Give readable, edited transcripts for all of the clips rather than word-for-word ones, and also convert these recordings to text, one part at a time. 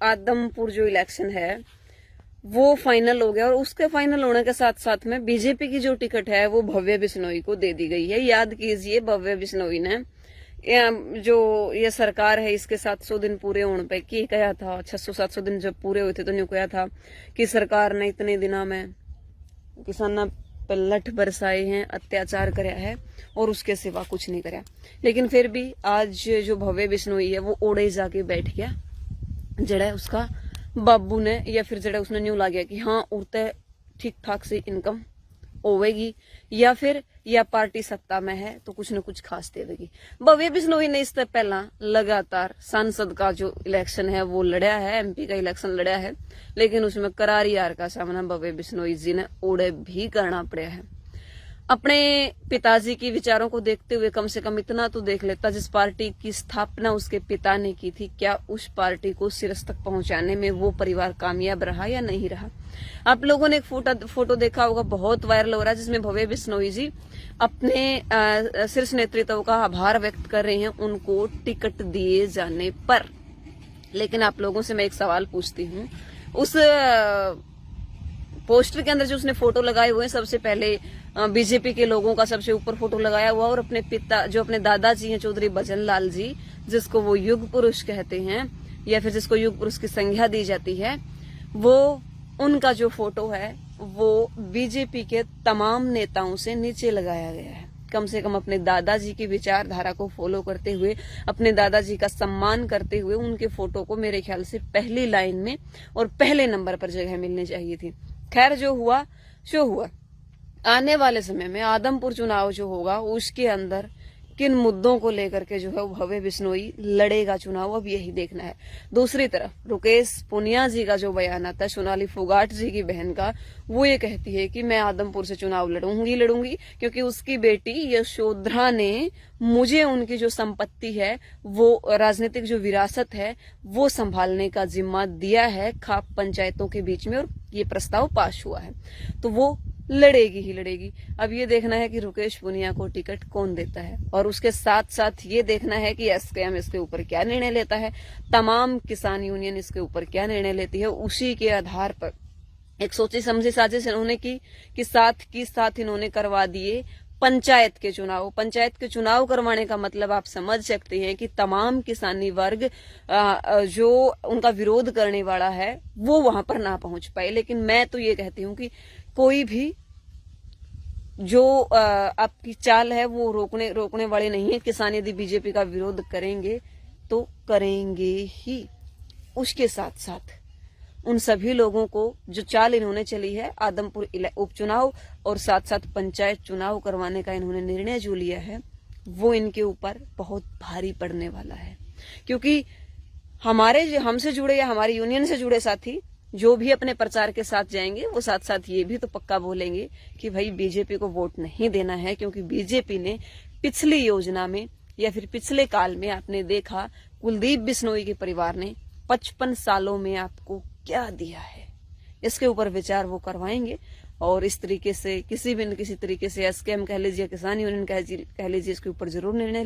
आदमपुर जो इलेक्शन है वो फाइनल हो गया और उसके फाइनल होने के साथ साथ में बीजेपी की जो टिकट है वो भव्य बिश्नोई को दे दी गई है। याद कीजिए, भव्य बिश्नोई ने जो ये सरकार है इसके 700 दिन पूरे होने पे की कहा था, 600-700 दिन जब पूरे हुए थे तो न्यू कहा था कि सरकार ने इतने दिनों में किसाना पर लठ बरसाए हैं, अत्याचार कराया है और उसके सिवा कुछ नहीं कराया। लेकिन फिर भी आज जो भव्य बिश्नोई है वो ओड़े जाके बैठ गया, जड़ा उसका बाबू ने या फिर जड़ा उसने न्यू ला गया कि हाँ उड़ते ठीक ठाक से इनकम होवेगी या फिर या पार्टी सत्ता में है तो कुछ न कुछ खास देगी। भव्य बिश्नोई ने इससे पहला लगातार सांसद का जो इलेक्शन है वो लड़ा है, एमपी का इलेक्शन लड़ा है, लेकिन उसमें करारी हार का सामना भव्य बिश्नोई जी ने ओड़े भी करना पड़ा है। अपने पिताजी की विचारों को देखते हुए कम से कम इतना तो देख लेता, जिस पार्टी की स्थापना उसके पिता ने की थी, क्या उस पार्टी को सिरस तक पहुंचाने में वो परिवार कामयाब रहा या नहीं रहा। आप लोगों ने एक फोटो देखा होगा, बहुत वायरल हो रहा है, जिसमें भव्य बिश्नोई जी अपने शीर्ष नेतृत्व का आभार व्यक्त कर रहे हैं उनको टिकट दिए जाने पर। लेकिन आप लोगों से मैं एक सवाल पूछती हूँ, उस पोस्टर के अंदर जो उसने फोटो लगाए हुए हैं, सबसे पहले बीजेपी के लोगों का सबसे ऊपर फोटो लगाया हुआ और अपने पिता जो अपने दादाजी हैं चौधरी भजन लाल जी, जिसको वो युग पुरुष कहते हैं या फिर जिसको युग पुरुष की संज्ञा दी जाती है, वो उनका जो फोटो है वो बीजेपी के तमाम नेताओं से नीचे लगाया गया है। कम से कम अपने दादाजी की विचारधारा को फॉलो करते हुए, अपने दादाजी का सम्मान करते हुए उनके फोटो को मेरे ख्याल से पहली लाइन में और पहले नंबर पर जगह मिलनी चाहिए थी। खैर, जो हुआ सो हुआ। आने वाले समय में आदमपुर चुनाव जो होगा उसके अंदर किन मुद्दों को लेकर के जो है वो भव्य बिश्नोई लड़ेगा चुनाव, अब यही देखना है। दूसरी तरफ रुकेश पुनिया जी का जो बयान आता है, सोनाली फोगाट जी की बहन का, वो ये कहती है कि मैं आदमपुर से चुनाव लड़ूंगी क्योंकि उसकी बेटी यशोधरा ने मुझे उनकी जो संपत्ति है, वो राजनीतिक जो विरासत है वो संभालने का जिम्मा दिया है खाप पंचायतों के बीच में, और ये प्रस्ताव पास हुआ है तो वो लड़ेगी ही लड़ेगी। अब ये देखना है कि रुकेश पुनिया को टिकट कौन देता है और उसके साथ साथ ये देखना है कि एसकेएम इसके ऊपर क्या निर्णय लेता है, तमाम किसान यूनियन इसके ऊपर क्या निर्णय लेती है। उसी के आधार पर एक सोची समझी साजिश इन्होंने की कि साथ इन्होंने करवा दिए पंचायत के चुनाव। पंचायत के चुनाव करवाने का मतलब आप समझ सकते हैं कि तमाम किसानी वर्ग जो उनका विरोध करने वाला है वो वहां पर ना पहुंच पाए। लेकिन मैं तो ये कहती हूँ कि कोई भी जो आपकी चाल है वो रोकने वाले नहीं है। किसान यदि बीजेपी का विरोध करेंगे तो करेंगे ही। उसके साथ साथ उन सभी लोगों को जो चाल इन्होंने चली है, आदमपुर उपचुनाव और साथ साथ पंचायत चुनाव करवाने का इन्होंने निर्णय जो लिया है, वो इनके ऊपर बहुत भारी पड़ने वाला है। क्योंकि हमसे जुड़े या हमारी यूनियन से जुड़े साथी जो भी अपने प्रचार के साथ जाएंगे वो साथ साथ ये भी तो पक्का बोलेंगे कि भाई बीजेपी को वोट नहीं देना है, क्योंकि बीजेपी ने पिछली योजना में या फिर पिछले काल में आपने देखा कुलदीप बिश्नोई के परिवार ने 55 सालों में आपको क्या दिया है, इसके ऊपर विचार वो करवाएंगे। और इस तरीके से किसी भी न किसी तरीके से एसकेएम कह लीजिए, किसान यूनियन कह लीजिए, इसके ऊपर जरूर निर्णय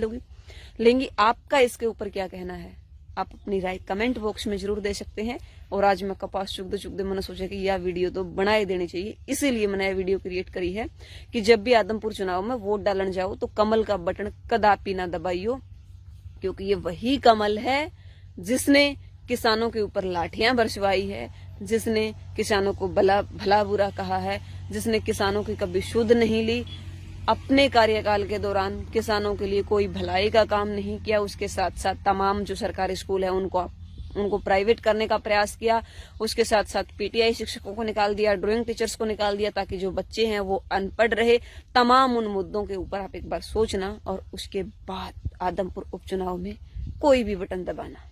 लेंगी। आपका इसके ऊपर क्या कहना है, आप अपनी राय कमेंट बॉक्स में जरूर दे सकते हैं। और आज मैं कपास चुगदे मैंने सोचा कि यह वीडियो तो बनाए देनी चाहिए, इसीलिए मैंने यह वीडियो क्रिएट करी है कि जब भी आदमपुर चुनाव में वोट डालने जाओ तो कमल का बटन कदापि ना दबाइयो, क्योंकि ये वही कमल है जिसने किसानों के ऊपर लाठियां बरसवाई है, जिसने किसानों को भला बुरा कहा है, जिसने किसानों की कभी शुद्ध नहीं ली, अपने कार्यकाल के दौरान किसानों के लिए कोई भलाई का काम नहीं किया। उसके साथ साथ तमाम जो सरकारी स्कूल है उनको प्राइवेट करने का प्रयास किया। उसके साथ साथ पीटीआई शिक्षकों को निकाल दिया, ड्राइंग टीचर्स को निकाल दिया, ताकि जो बच्चे हैं वो अनपढ़ रहे। तमाम उन मुद्दों के ऊपर आप एक बार सोचना और उसके बाद आदमपुर उपचुनाव में कोई भी बटन दबाना।